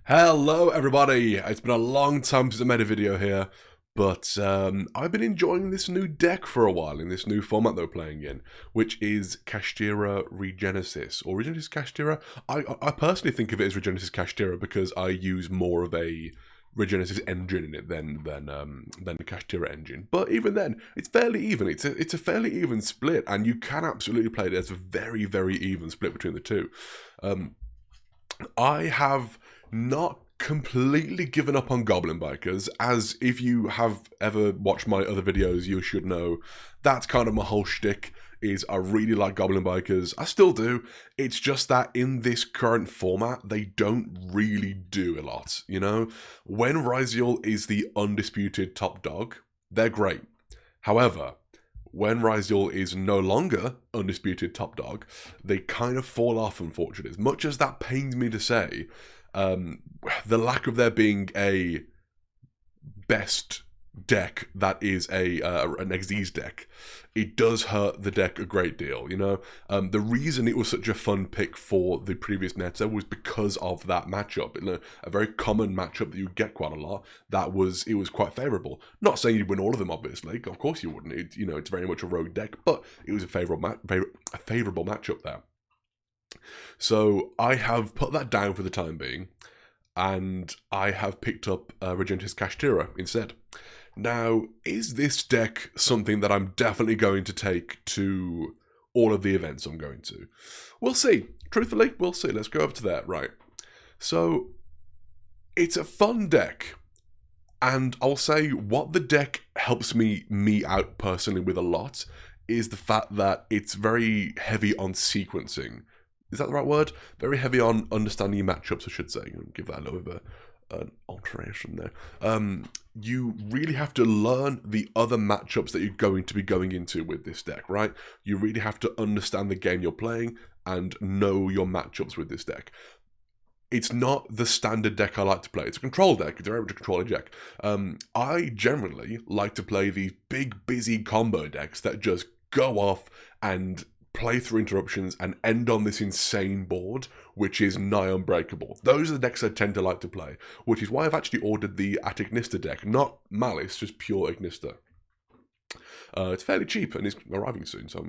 Hello everybody! It's been a long time since I made a video here, but I've been enjoying this new deck for a while in this new format that we're playing in, which is Kashtira Regenesis, or Regenesis Kashtira. I personally think of it as Regenesis Kashtira because I use more of a Regenesis engine in it than the Kashtira engine. But even then, it's fairly even. It's a fairly even split, and you can absolutely play it as a very, very even split between the two. I have not completely given up on Goblin Bikers, as if you have ever watched my other videos, you should know that's kind of my whole shtick, is I really like Goblin Bikers. I still do. It's just that in this current format, they don't really do a lot, you know? When Ryziel is the undisputed top dog, they're great. However, when Ryziel is no longer undisputed top dog, they kind of fall off, unfortunately. As much as that pains me to say, the lack of there being a best deck that is an Xyz deck, it does hurt the deck a great deal, you know? The reason it was such a fun pick for the previous Neta was because of that matchup. A very common matchup that you get quite a lot, it was quite favourable. Not saying you'd win all of them, obviously, of course you wouldn't. It's very much a rogue deck, but it was a favourable matchup there. So I have put that down for the time being, and I have picked up Regenesis Kashtira instead. Now, is this deck something that I'm definitely going to take to all of the events I'm going to? We'll see. Truthfully, we'll see. Let's go over to that. Right. So, it's a fun deck. And I'll say what the deck helps me out personally with a lot is the fact that it's very heavy on sequencing. Is that the right word? Very heavy on understanding matchups, I should say. Give that a little bit of an alteration there. You really have to learn the other matchups that you're going to be going into with this deck, right? You really have to understand the game you're playing and know your matchups with this deck. It's not the standard deck I like to play. It's a control deck. It's very much a controller deck. I generally like to play these big, busy combo decks that just go off and play through interruptions and end on this insane board, which is nigh unbreakable. Those are the decks I tend to like to play, which is why I've actually ordered the Ignista deck. Not Malice, just pure Ignista. It's fairly cheap and it's arriving soon, so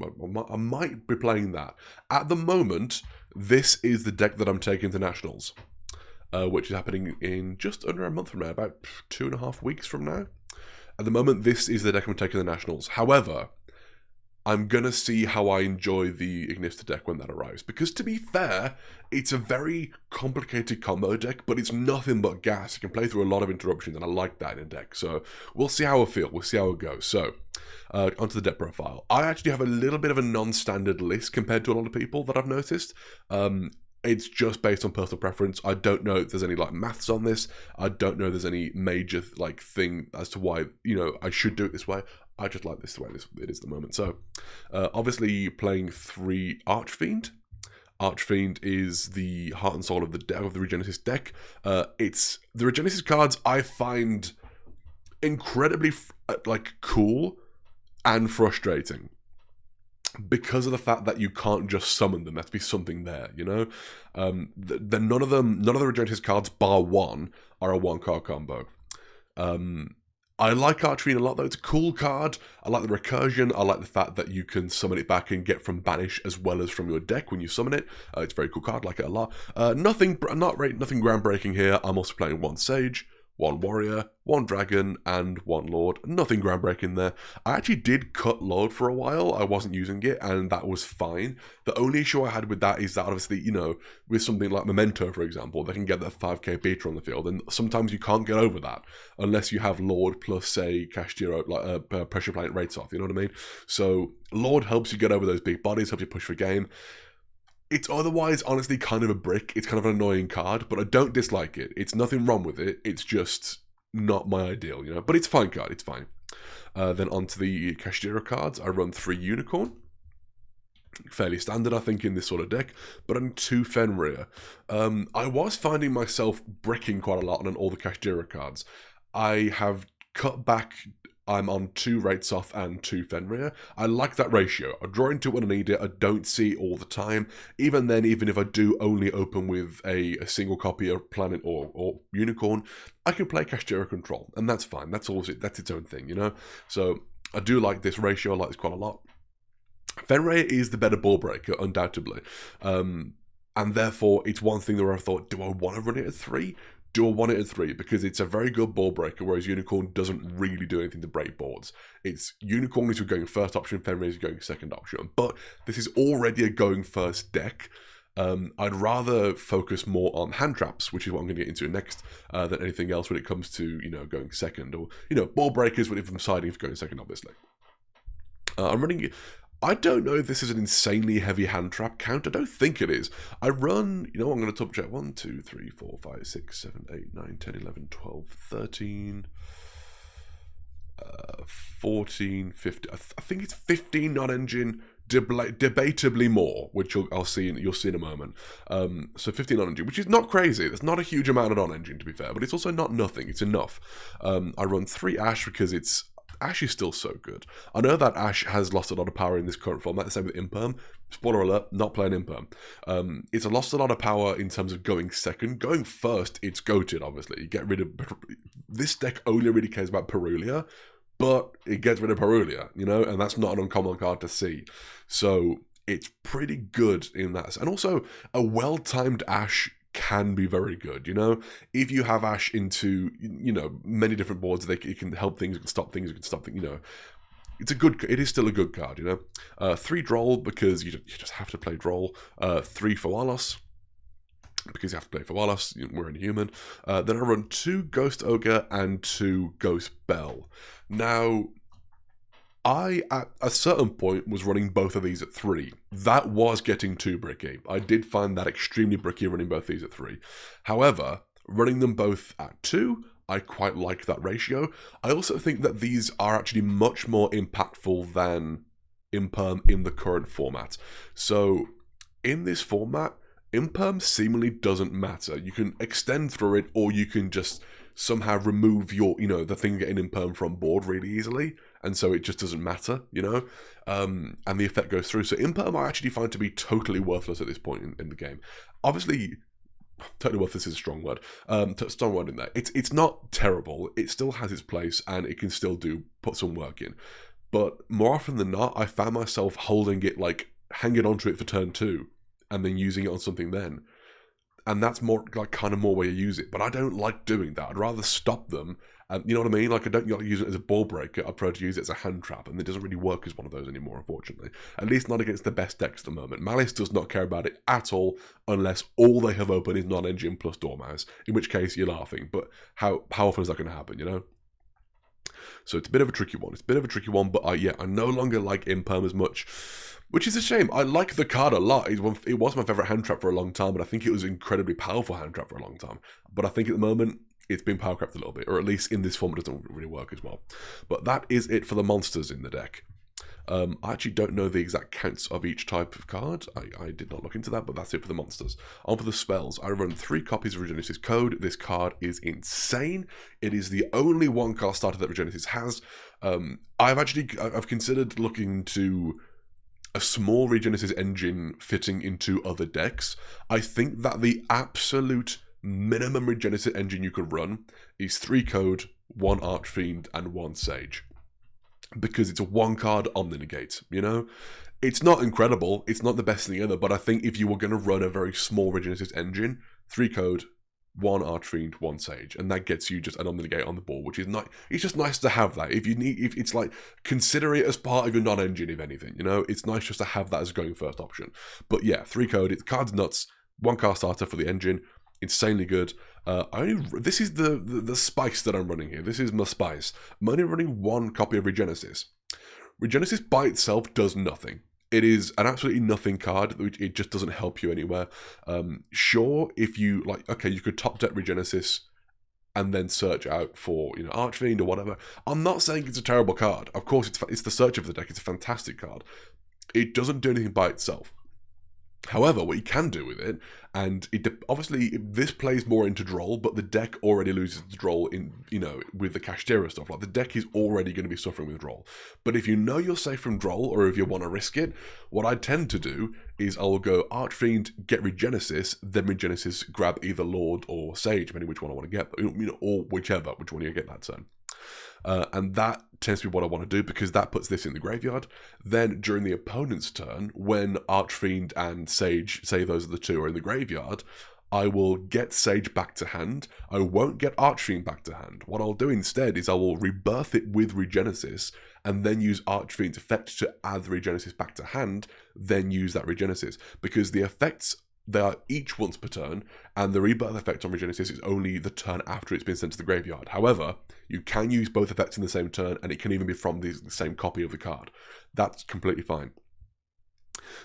I might be playing that. At the moment, this is the deck that I'm taking to Nationals, which is happening in just under a month from now, about 2.5 weeks from now. At the moment, this is the deck I'm taking to Nationals. However, I'm going to see how I enjoy the Ignista deck when that arrives. Because to be fair, it's a very complicated combo deck, but it's nothing but gas. You can play through a lot of interruptions, and I like that in a deck. So we'll see how I feel. We'll see how it goes. So, onto the deck profile. I actually have a little bit of a non-standard list compared to a lot of people that I've noticed. It's just based on personal preference. I don't know if there's any maths on this. I don't know if there's any major thing as to why I should do it this way. I just like this the way it is at the moment. So, obviously playing 3 Archfiend. Archfiend is the heart and soul of the Regenesis deck. It's the Regenesis cards I find incredibly cool and frustrating, because of the fact that you can't just summon them. There has to be something there, you know? None of the Regenesis cards, bar one, are a 1-card combo. I like Archfiend a lot, though. It's a cool card. I like the recursion. I like the fact that you can summon it back and get from banish as well as from your deck when you summon it. It's a very cool card. I like it a lot. Nothing groundbreaking here. I'm also playing 1 Sage, 1 Warrior, 1 Dragon, and 1 Lord. Nothing groundbreaking there. I actually did cut Lord for a while. I wasn't using it, and that was fine. The only issue I had with that is that obviously, with something like Memento, for example, they can get that 5k beater on the field, and sometimes you can't get over that unless you have Lord plus, say, Kashtira, Pressure Planet rates off, you know what I mean? So Lord helps you get over those big bodies, helps you push for game. It's otherwise, honestly, kind of a brick. It's kind of an annoying card, but I don't dislike it. It's nothing wrong with it. It's just not my ideal, But it's a fine card. It's fine. Then onto the Kashtira cards. I run 3 Unicorn. Fairly standard, I think, in this sort of deck. But I'm 2 Fenrir. I was finding myself bricking quite a lot on all the Kashtira cards. I have cut back I'm on 2 Raitsoth and 2 Fenrir. I like that ratio. I draw into it when I need it. I don't see it all the time. Even then, even if I do only open with a single copy of Planet or Unicorn, I can play Kashtira Control, and that's fine. That's its own thing, you know? So I do like this ratio. I like this quite a lot. Fenrir is the better ball breaker, undoubtedly. And therefore, it's one thing where I thought, do I want to run it at 3? Do I want it at 3? Because it's a very good ball breaker, whereas Unicorn doesn't really do anything to break boards. It's Unicorn is your going first option, Fenrir is your going second option. But this is already a going first deck. I'd rather focus more on hand traps, which is what I'm going to get into next, than anything else when it comes to, you know, going second. Or, you know, ball breakers, if I'm deciding for going second, obviously. I'm running... I don't know if this is an insanely heavy hand trap count. I don't think it is. I run, you know, I'm going to double check. 1, 2, 3, 4, 5, 6, 7, 8, 9, 10, 11, 12, 13, 14, 15. I think it's 15 non-engine, debatably more, which you'll see in a moment. So 15 non-engine, which is not crazy. It's not a huge amount of non-engine, to be fair, but it's also not nothing. It's enough. I run 3 Ash because Ash is still so good. I know that Ash has lost a lot of power in this current format, the same with Imperm. Spoiler alert, not playing Imperm. It's lost a lot of power in terms of going second. Going first, it's goated, obviously. You get rid of... This deck only really cares about Perulia, but it gets rid of Perulia, you know? And that's not an uncommon card to see. So it's pretty good in that. And also, a well-timed Ash can be very good, you know? If you have Ash into, you know, many different boards, it can help things, it can stop things, you know. It is still a good card, you know? 3 Droll, because you just have to play Droll. 3 for Walos, because you have to play for Wallace, we're inhuman. Then I run 2 Ghost Ogre and 2 Ghost Bell. Now, I, at a certain point, was running both of these at 3. That was getting too bricky. I did find that extremely bricky running both these at 3. However, running them both at 2, I quite like that ratio. I also think that these are actually much more impactful than Imperm in the current format. So, in this format, Imperm seemingly doesn't matter. You can extend through it, or you can just somehow remove your, you know, the thing getting Imperm from board really easily, and so it just doesn't matter, you know, and the effect goes through. So Imperm I actually find to be totally worthless at this point in the game. Obviously, totally worthless is a strong word. Strong word in there. It's not terrible. It still has its place, and it can still put some work in. But more often than not, I found myself holding it, like hanging onto it for turn 2, and then using it on something then. And that's more like kind of more where you use it. But I don't like doing that. I'd rather stop them. And you know what I mean? Like, I don't like use it as a ball breaker. I prefer to use it as a hand trap. And it doesn't really work as one of those anymore, unfortunately. At least not against the best decks at the moment. Malice does not care about it at all, unless all they have open is non-engine plus Dormouse. In which case, you're laughing. But how often is that going to happen, you know? So it's a bit of a tricky one. But I no longer like Imperm as much. Which is a shame. I like the card a lot. It was my favourite hand trap for a long time, and I think it was an incredibly powerful hand trap for a long time. But I think at the moment, it's been power crapped a little bit, or at least in this form, it doesn't really work as well. But that is it for the monsters in the deck. I actually don't know the exact counts of each type of card. I did not look into that, but that's it for the monsters. On for the spells. I run 3 copies of Regenesis Code. This card is insane. It is the only 1-card starter that Regenesis has. I've considered looking into a small Regenesis engine fitting into other decks. I think that the absolute minimum Regenesis engine you could run is 3 Code, 1 Archfiend, and 1 Sage. Because it's a 1-card Omni-Negate, you know? It's not incredible, it's not the best thing ever, but I think if you were going to run a very small Regenesis engine, 3 Code, 1 Archfiend, 1 Sage, and that gets you just an Omni-Negate on the board, which is not. It's just nice to have that. If it's like, consider it as part of your non-engine, if anything, you know. It's nice just to have that as a going first option. But yeah, 3 Code. It's card's nuts. 1-card starter for the engine, insanely good. This is the spice that I'm running here. This is my spice. I'm only running 1 copy of Regenesis. Regenesis by itself does nothing. It is an absolutely nothing card. It just doesn't help you anywhere. Sure, if you like, okay, you could top deck Regenesis and then search out for, you know, Archfiend or whatever. I'm not saying it's a terrible card. Of course, it's the search of the deck. It's a fantastic card. It doesn't do anything by itself. However, what you can do with it, and obviously this plays more into Droll, but the deck already loses to Droll in, with the Kashtira stuff. Like, the deck is already going to be suffering with Droll. But if you know you're safe from Droll, or if you want to risk it, what I tend to do is I will go Archfiend, get Regenesis, then Regenesis, grab either Lord or Sage, depending which one I want to get, or which one you get that turn. And that tends to be what I want to do, because that puts this in the graveyard. Then during the opponent's turn, when Archfiend and Sage, say those are the two, are in the graveyard, I will get Sage back to hand. I won't get Archfiend back to hand. What I'll do instead is I will rebirth it with Regenesis, and then use Archfiend's effect to add the Regenesis back to hand, then use that Regenesis. Because the effects, they are each once per turn, and the rebirth effect on Regenesis is only the turn after it's been sent to the graveyard. However, you can use both effects in the same turn, and it can even be from the same copy of the card. That's completely fine.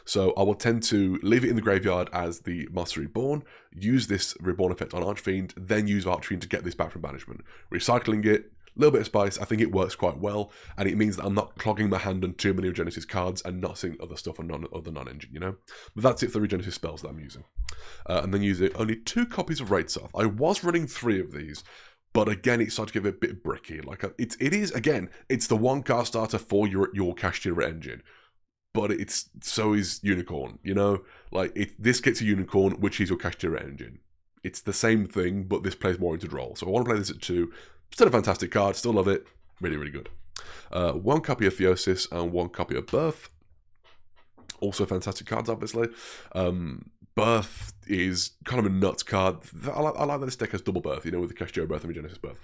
So I will tend to leave it in the graveyard as the Master Reborn, use this Reborn effect on Archfiend, then use Archfiend to get this back from banishment. Recycling it, a little bit of spice, I think it works quite well, and it means that I'm not clogging my hand on too many Regenesis cards and not seeing other stuff on other non-engine, But that's it for the Regenesis spells that I'm using. And then using only 2 copies of Wraithsoth. I was running 3 of these, but again, it started to get a bit bricky. Like, it is, again, it's the 1-card starter for your Kashtira engine. But so is Unicorn, Like, this gets a Unicorn, which is your Kashtira engine. It's the same thing, but this plays more into Droll. So I want to play this at 2. Still a fantastic card, still love it. Really, really good. 1 copy of Theosis and 1 copy of Birth. Also fantastic cards, obviously. Birth is kind of a nuts card. I like that this deck has double Birth, with the Kashtira Birth and Regenesis Birth.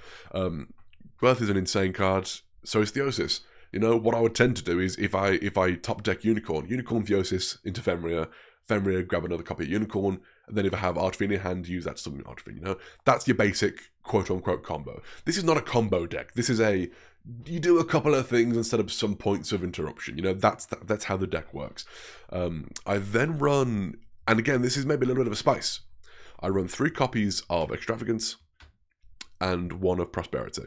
Birth is an insane card, so is Theosis. What I would tend to do is, if I top deck Unicorn Theosis into Fenrir, grab another copy of Unicorn, and then if I have Archfiend in hand, use that to summon Archfiend, That's your basic quote-unquote combo. This is not a combo deck. This is you do a couple of things instead of some points of interruption, That's how the deck works. I then run, and again, this is maybe a little bit of a spice. I run 3 copies of Extravagance and 1 of Prosperity.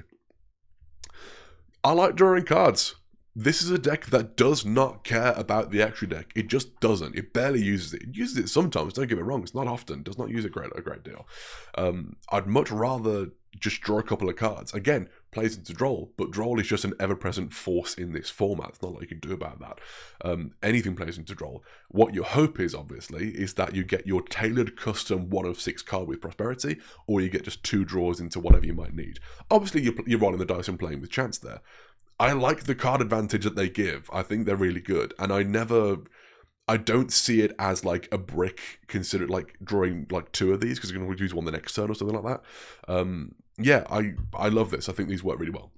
I like drawing cards. This is a deck that does not care about the extra deck. It just doesn't. It barely uses it. It uses it sometimes, don't get me wrong. It's not often. It does not use it a great deal. I'd much rather just draw a couple of cards. Again, plays into Droll, but Droll is just an ever-present force in this format. It's not like you can do about that. Anything plays into Droll. What your hope is, obviously, is that you get your tailored custom 1 of 6 card with Prosperity, or you get just 2 draws into whatever you might need. Obviously, you're rolling the dice and playing with chance there. I like the card advantage that they give. I think they're really good, and I don't see it as like a brick, considered like drawing like 2 of these, because you're going to use 1 the next turn or something like that. Yeah, I love this. I think these work really well.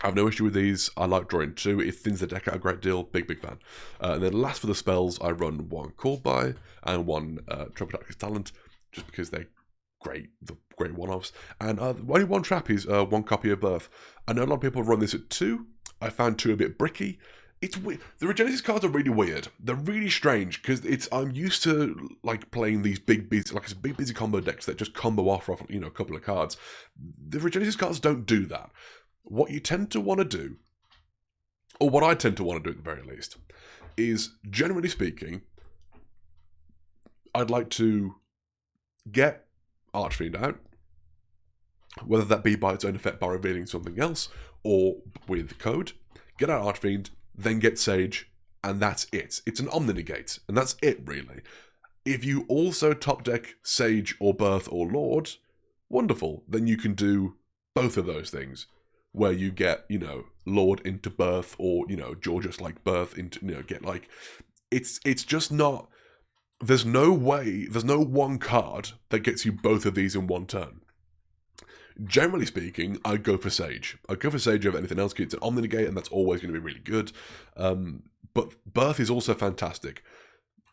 I have no issue with these. I like drawing 2. It thins the deck out a great deal. Big fan. And then last for the spells, I run 1 Called By and 1 Tropodactyl's Talent, just because they're the great one-offs. And only 1 trap is 1 copy of Birth. I know a lot of people run this at 2. I found 2 a bit bricky. It's weird. The Regenesis cards are really weird. They're really strange, because I'm used to like playing these big busy combo decks that just combo off a couple of cards. The Regenesis cards don't do that. What you tend to want to do, or what I tend to want to do at the very least, is, generally speaking, I'd like to get Archfiend out, whether that be by its own effect by revealing something else, or with code. Get out Archfiend, then get Sage, and that's it. It's an Omni-Negate, and that's it, really. If you also top deck Sage or Birth or Lord, wonderful. Then you can do both of those things, where you get, Lord into Birth, or, Georgius like Birth into, get like, it's just not, there's no 1 card that gets you both of these in 1 turn. Generally speaking, I'd go for Sage. I'd go for Sage over anything else, because it's an Omni-Negate, and that's always going to be really good. But Birth is also fantastic.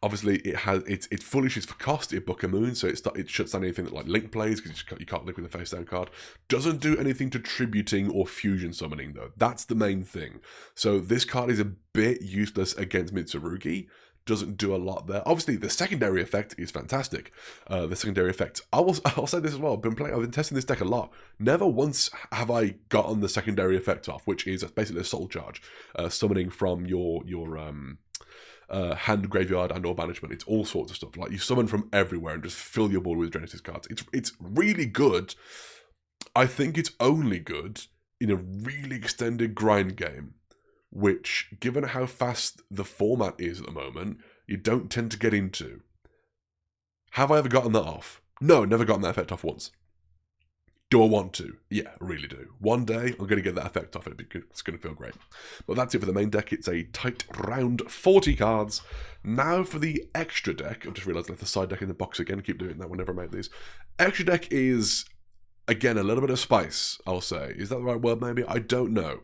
Obviously, it's foolish. It's for cost. It Book a Moon, so it shuts down anything that like Link plays, because you can't link with a face down card. Doesn't do anything to tributing or fusion summoning, though. That's the main thing. So this card is a bit useless against Mitsurugi. Doesn't do a lot there. Obviously, the secondary effect is fantastic. The secondary effect, I'll say this as well. I've been testing this deck a lot. Never once have I gotten the secondary effect off, which is basically a soul charge, summoning from your hand graveyard and or banishment. It's all sorts of stuff. Like, you summon from everywhere and just fill your board with Regenesis cards. It's really good. I think it's only good in a really extended grind game, which, given how fast the format is at the moment, you don't tend to get into. Have I ever gotten that off? No, never gotten that effect off once. Do I want to? Yeah, I really do. One day, I'm going to get that effect off it because it's going to feel great. But that's it for the main deck. It's a tight round 40 cards. Now for the extra deck. I've just realised I left the side deck in the box again. Keep doing that whenever I make these. Extra deck is, again, a little bit of spice, I'll say. Is that the right word, maybe? I don't know.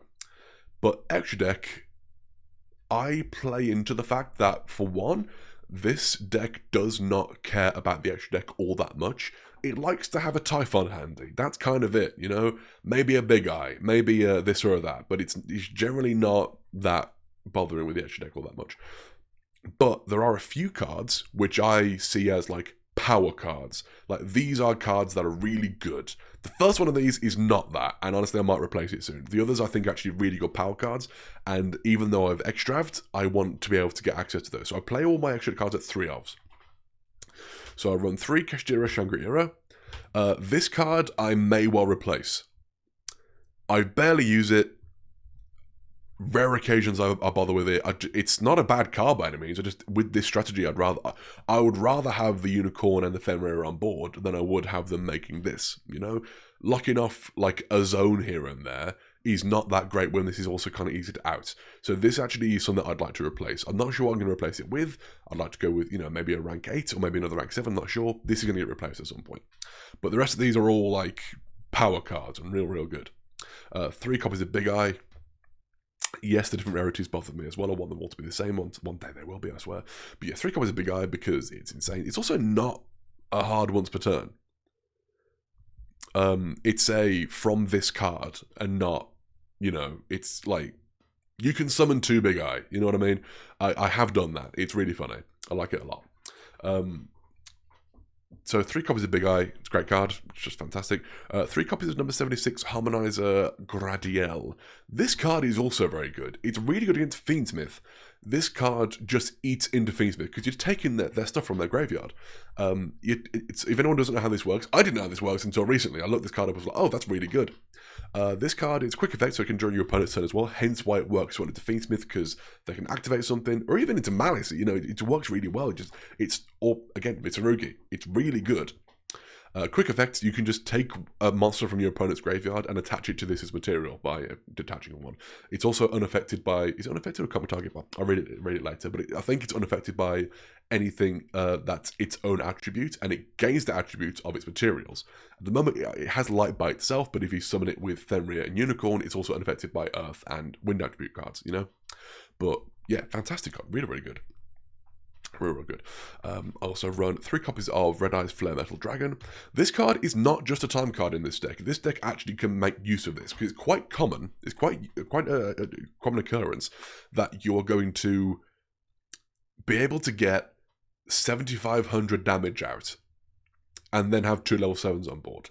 But extra deck, I play into the fact that, for one, this deck does not care about the extra deck all that much. It likes to have a Typhon handy. That's kind of it, you know? Maybe a Big Eye, maybe this or that, but it's generally not that bothering with the extra deck all that much. But there are a few cards which I see as, like, power cards. Like, these are cards that are really good. The first one of these is not that, and honestly I might replace it soon. The others I think are actually really good power cards, and even though I've extraved, I want to be able to get access to those. So I play all my extra cards at 3 elves. So I run 3 Kashtira Shangri-Ira. This card I may well replace. I barely use it. Rare occasions I bother with it. It's not a bad card by any means. With this strategy, I would rather have the Unicorn and the Fenrir on board than I would have them making this. You know, locking off like a zone here and there is not that great when this is also kind of easy to out. So this actually is something I'd like to replace. I'm not sure what I'm going to replace it with. I'd like to go with, you know, maybe a rank 8 or maybe another rank 7. I'm not sure. This is going to get replaced at some point. But the rest of these are all like power cards and real good. 3 copies of Big Eye. Yes, the different rarities bother me as well. I want them all to be the same. One day they will be, I swear. But yeah, 3 copies of Big Eye because it's insane. It's also not a hard once per turn. It's a from this card and not, you know, it's like, you can summon 2 Big Eye. You know what I mean? I have done that. It's really funny. I like it a lot. So 3 copies of Big Eye, it's a great card, it's just fantastic. 3 copies of number 76, Harmonizer Gradiel. This card is also very good. It's really good against Fiendsmith. This card just eats into Fiendsmith because you're taking their stuff from their graveyard. If anyone doesn't know how this works, I didn't know how this works until recently. I looked this card up and was like, oh, that's really good. This card is quick effect, so it can during your opponent's turn as well, hence why it works well into Fiendsmith, because they can activate something, or even into Malice. You know, it works really well. It's a Rugi. It's really good. Quick effect, you can just take a monster from your opponent's graveyard and attach it to this as material by detaching one. It's also unaffected by, is it unaffected or cover target? Well, I'll read it later, but I think it's unaffected by anything that's its own attribute, and it gains the attributes of its materials. At the moment, it has light by itself, but if you summon it with Fenrir and Unicorn, it's also unaffected by Earth and Wind attribute cards, you know? But yeah, fantastic card, really good. Real good. I also run 3 copies of Red Eye's Flare Metal Dragon. This card is not just a time card in this deck. This deck actually can make use of this because it's quite common. It's quite a common occurrence that you are going to be able to get 7,500 damage out and then have 2 level 7s on board.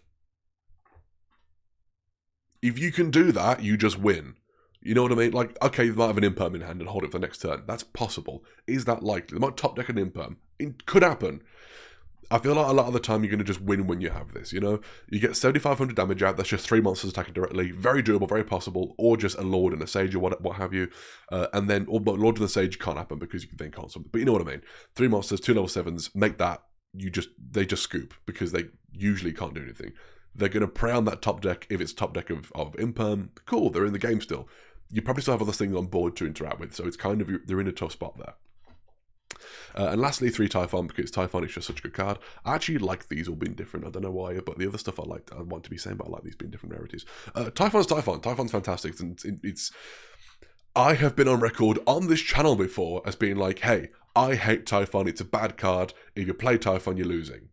If you can do that, you just win. You know what I mean? Like, okay, you might have an Imperm in hand and hold it for the next turn. That's possible. Is that likely? They might top deck an Imperm. It could happen. I feel like a lot of the time you're going to just win when you have this, you know? You get 7,500 damage out. That's just 3 monsters attacking directly. Very doable, very possible. Or just a Lord and a Sage or what have you. And then, but Lord and the Sage can't happen because you can then call something. But you know what I mean? 3 monsters, 2 level 7s. Make that. They just scoop because they usually can't do anything. They're going to prey on that top deck if it's top deck of Imperm. Cool, they're in the game still. You probably still have other things on board to interact with, so it's kind of, they're in a tough spot there. And lastly, 3 Typhon, because Typhon is just such a good card. I actually like these all being different. I don't know why, but the other stuff I want to be same, but I like these being different rarities. Typhon's Typhon. Typhon's fantastic. And I have been on record on this channel before as being like, hey, I hate Typhon. It's a bad card. If you play Typhon, you're losing.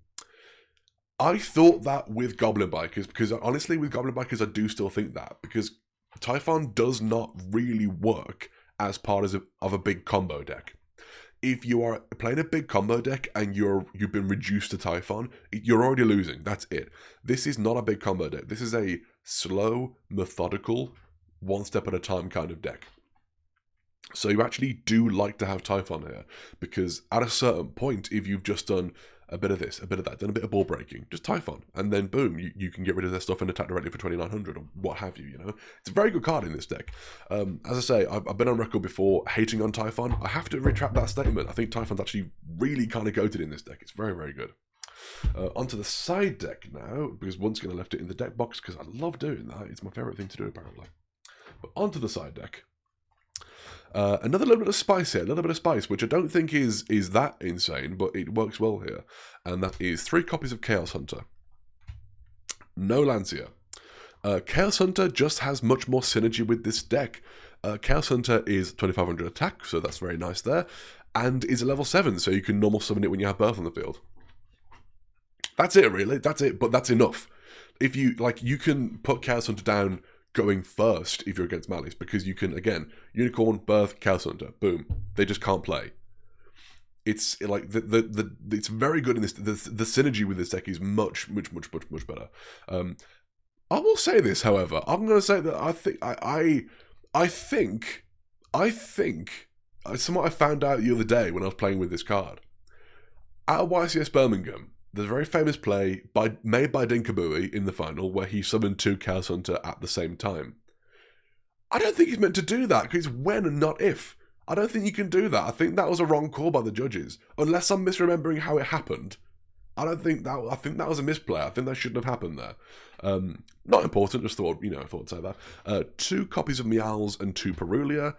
I thought that with Goblin Bikers, because honestly, with Goblin Bikers, I do still think that, because Typhon does not really work as part of a big combo deck. If you are playing a big combo deck and you've been reduced to Typhon, you're already losing. That's it. This is not a big combo deck. This is a slow, methodical, one step at a time kind of deck. So you actually do like to have Typhon here, because at a certain point, if you've just done a bit of this, a bit of that, done a bit of ball breaking, just Typhon, and then boom, you can get rid of their stuff and attack directly for 2,900 or what have you, you know? It's a very good card in this deck. As I say, I've been on record before hating on Typhon. I have to retract that statement. I think Typhon's actually really kind of goated in this deck. It's very, very good. Onto the side deck now, because once again I left it in the deck box because I love doing that. It's my favourite thing to do, apparently. But onto the side deck. Another little bit of spice here, a little bit of spice, which I don't think is that insane, but it works well here. And that is 3 copies of Chaos Hunter. No Lancia. Chaos Hunter just has much more synergy with this deck. Chaos Hunter is 2,500 attack, so that's very nice there. And is a level 7, so you can normal summon it when you have Birth on the field. That's it, really. That's it, but that's enough. If you, like, you can put Chaos Hunter down going first if you're against Malice, because you can, again, Unicorn, Birth, Chaos Hunter, boom. They just can't play. It's like it's very good in this. The synergy with this deck is much better. I will say this, however, I'm going to say that I think somewhat I found out the other day when I was playing with this card at YCS Birmingham. There's a very famous play made by Dinkabooey in the final where he summoned 2 Chaos Hunter at the same time. I don't think he's meant to do that, because it's when and not if. I don't think you can do that. I think that was a wrong call by the judges. Unless I'm misremembering how it happened. I think that was a misplay. I think that shouldn't have happened there. Not important, just thought I'd say that. 2 copies of Meowls and 2 Perulia.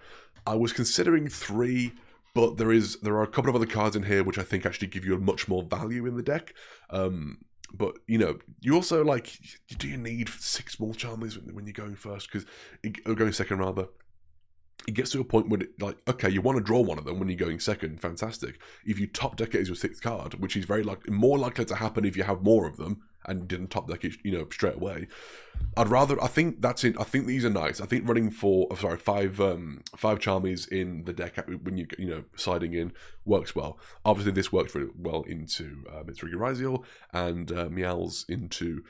I was considering 3, but there are a couple of other cards in here which I think actually give you much more value in the deck. But, you also, like, do you need 6 small Charmers when you're going first? Or going second, rather. It gets to a point where, okay, you want to draw one of them when you're going second, fantastic. If you top deck it as your 6th card, which is more likely to happen if you have more of them, and didn't top deck it, straight away. I think that's it. I think these are nice. I think running 5 Charmies in the deck when you siding in works well. Obviously, this works really well into Regenesis and Meowls into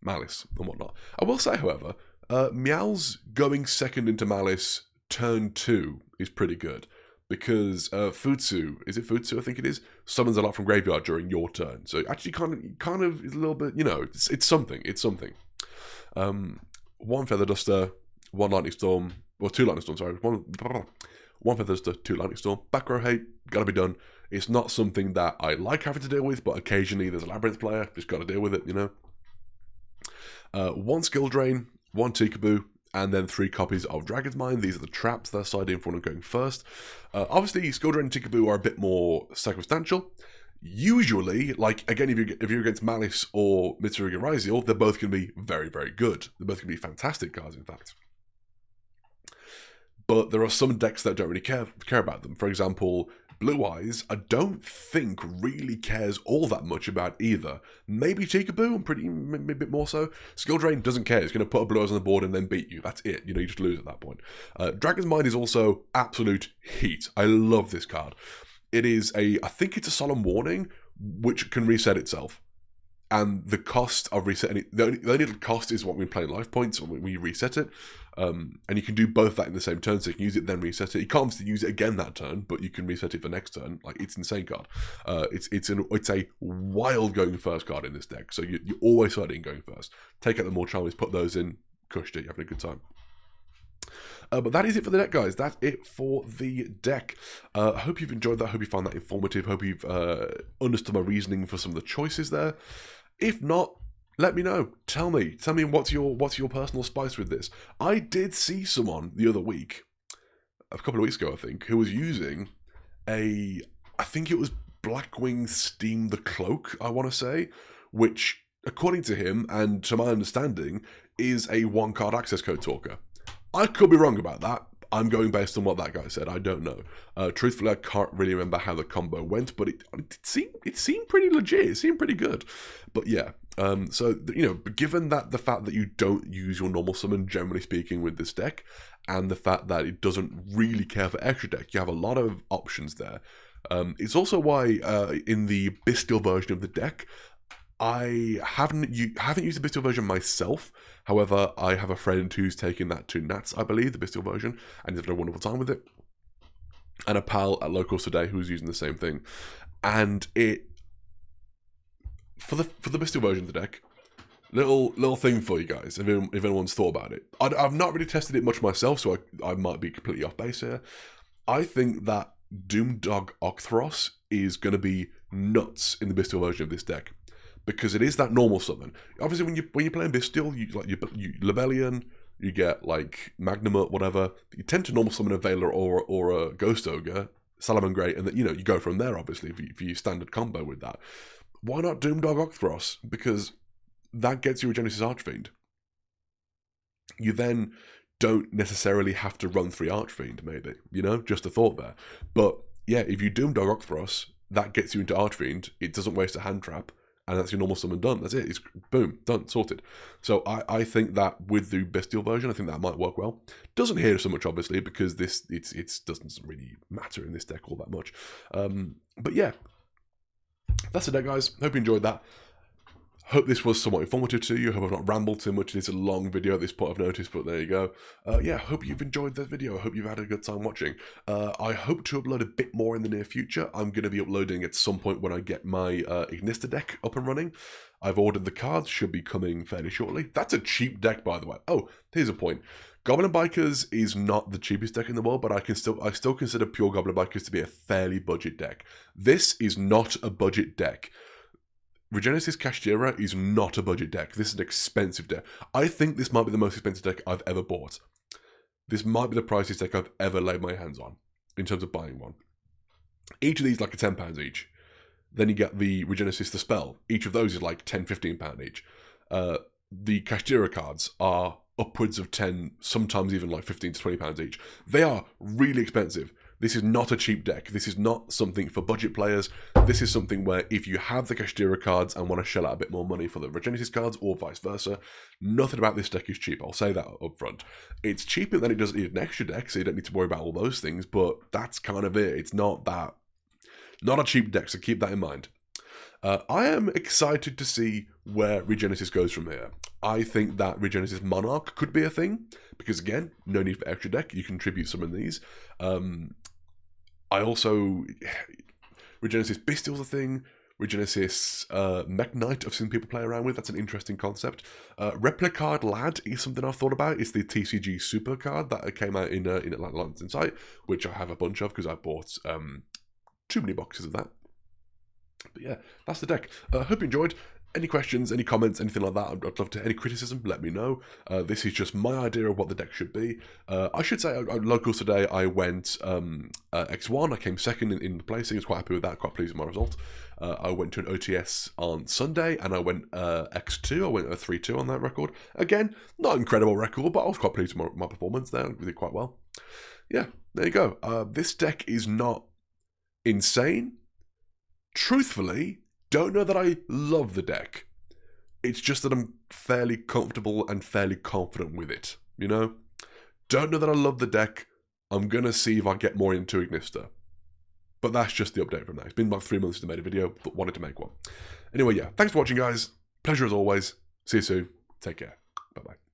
Malice and whatnot. I will say, however, Meowls going second into Malice turn 2 is pretty good. Because Futsu, is it Futsu? I think it is, summons a lot from graveyard during your turn. So actually kind of is a little bit, it's something. It's something. 1 Feather Duster, 1 Lightning Storm, or 2 Lightning Storms, sorry. 1 Feather Duster, 2 Lightning Storm. Back row hate, gotta be done. It's not something that I like having to deal with, but occasionally there's a Labyrinth player, just gotta deal with it, 1 Skill Drain, 1 Tikaboo, and then 3 copies of Dragon's Mind. These are the traps they're siding for when going first. Obviously, Skill Drain and Tikaboo are a bit more circumstantial. Usually, like, again, if you're against Malice or Mitsurugi Raizio, they're both going to be very, very good. They're both going to be fantastic cards, in fact. But there are some decks that don't really care about them. For example, Blue Eyes, I don't think really cares all that much about either. Maybe Tikaboo, maybe a bit more so. Skill Drain doesn't care. It's going to put a Blue Eyes on the board and then beat you. That's it. You just lose at that point. Dragon's Mind is also absolute heat. I love this card. It is I think it's a Solemn Warning, which can reset itself. And the cost of resetting it, the only cost is what we play life points when we reset it. And you can do both that in the same turn, so you can use it, then reset it. You can't obviously use it again that turn, but you can reset it for next turn. Like, it's an insane card. It's a wild going first card in this deck, so you're always starting going first. Take out the more Charmies, put those in, crushed it, you're having a good time. But that is it for the deck, guys. That's it for the deck. I hope you've enjoyed that. I hope you found that informative. Hope you've understood my reasoning for some of the choices there. If not, let me know. Tell me what's your personal spice with this. I did see someone the other week, a couple of weeks ago, I think, who was using I think it was Blackwing Steam the Cloak, I want to say, which, according to him, and to my understanding, is a 1-card access code talker. I could be wrong about that. I'm going based on what that guy said. I don't know. Truthfully, I can't really remember how the combo went, but it seemed pretty legit. It seemed pretty good. But yeah, so, given that the fact that you don't use your normal summon, generally speaking, with this deck, and the fact that it doesn't really care for extra deck, you have a lot of options there. It's also why in the Bestial version of the deck, I haven't used the Bestial version myself. However, I have a friend who's taken that to Nats, I believe, the Bestial version, and he's had a wonderful time with it. And a pal at locals today who's using the same thing. And it, for the Bestial version of the deck, little thing for you guys, if anyone's thought about it. I've not really tested it much myself, so I might be completely off base here. I think that Doomdog Octhros is going to be nuts in the Bestial version of this deck, because it is that normal summon. Obviously, when you're playing Bestial, you Lebellion, you get like Magnamut, whatever. You tend to normal summon a Veiler or a Ghost Ogre, Salamangreat, and you go from there. Obviously, for your standard combo with that. Why not Doomdog Octhros? Because that gets you a Regenesis Archfiend. You then don't necessarily have to run 3 Archfiend, maybe. Just a thought there. But yeah, if you Doomdog Octhros, that gets you into Archfiend. It doesn't waste a hand trap, and that's your normal summon done. That's it. It's boom, done, sorted. So I think that with the Bestial version, I think that might work well. Doesn't here so much, obviously, because it doesn't really matter in this deck all that much. But yeah, that's the deck, guys. Hope you enjoyed that. Hope this was somewhat informative to you. Hope I've not rambled too much. It's a long video at this point, I've noticed, but there you go. Yeah, hope you've enjoyed the video. I hope you've had a good time watching. I hope to upload a bit more in the near future. I'm going to be uploading at some point when I get my Ignista deck up and running. I've ordered the cards, should be coming fairly shortly. That's a cheap deck, by the way. Oh, here's a point. Goblin Bikers is not the cheapest deck in the world, but I still consider pure Goblin Bikers to be a fairly budget deck. This is not a budget deck. Regenesis Kashtira is not a budget deck. This is an expensive deck. I think this might be the most expensive deck I've ever bought. This might be the priciest deck I've ever laid my hands on in terms of buying one. Each of these like £10 each. Then you get the Regenesis the Spell. Each of those is like £10, £15 each. The Kashtira cards are upwards of 10, sometimes even like 15 to £20 each. They are really expensive. This is not a cheap deck. This is not something for budget players. This is something where if you have the Kashtira cards and want to shell out a bit more money for the Regenesis cards or vice versa, nothing about this deck is cheap. I'll say that up front. It's cheaper than it does need an extra deck, so you don't need to worry about all those things, but that's kind of it. It's not a cheap deck, so keep that in mind. I am excited to see where Regenesis goes from here. I think that Regenesis Monarch could be a thing, because again, no need for extra deck. You can tribute summon these. Regenesis Bestial's a thing. Regenesis Mech Knight I've seen people play around with. That's an interesting concept. Replicard Lad is something I've thought about. It's the TCG Super card that came out in Atlantis Insight, which I have a bunch of because I bought too many boxes of that. But yeah, that's the deck. Hope you enjoyed. Any questions, any comments, anything like that, I'd love to. Any criticism, let me know. This is just my idea of what the deck should be. I should say, at locals today, I went X1. I came second in the placing. I was quite happy with that, quite pleased with my result. I went to an OTS on Sunday, and I went X2. I went a 3-2 on that record. Again, not an incredible record, but I was quite pleased with my performance there. I did quite well. Yeah, there you go. This deck is not insane. Truthfully, don't know that I love the deck. It's just that I'm fairly comfortable and fairly confident with it, Don't know that I love the deck. I'm going to see if I get more into Ignista. But that's just the update from that. It's been about 3 months since I made a video, but wanted to make one. Anyway, yeah, thanks for watching, guys. Pleasure as always. See you soon. Take care. Bye-bye.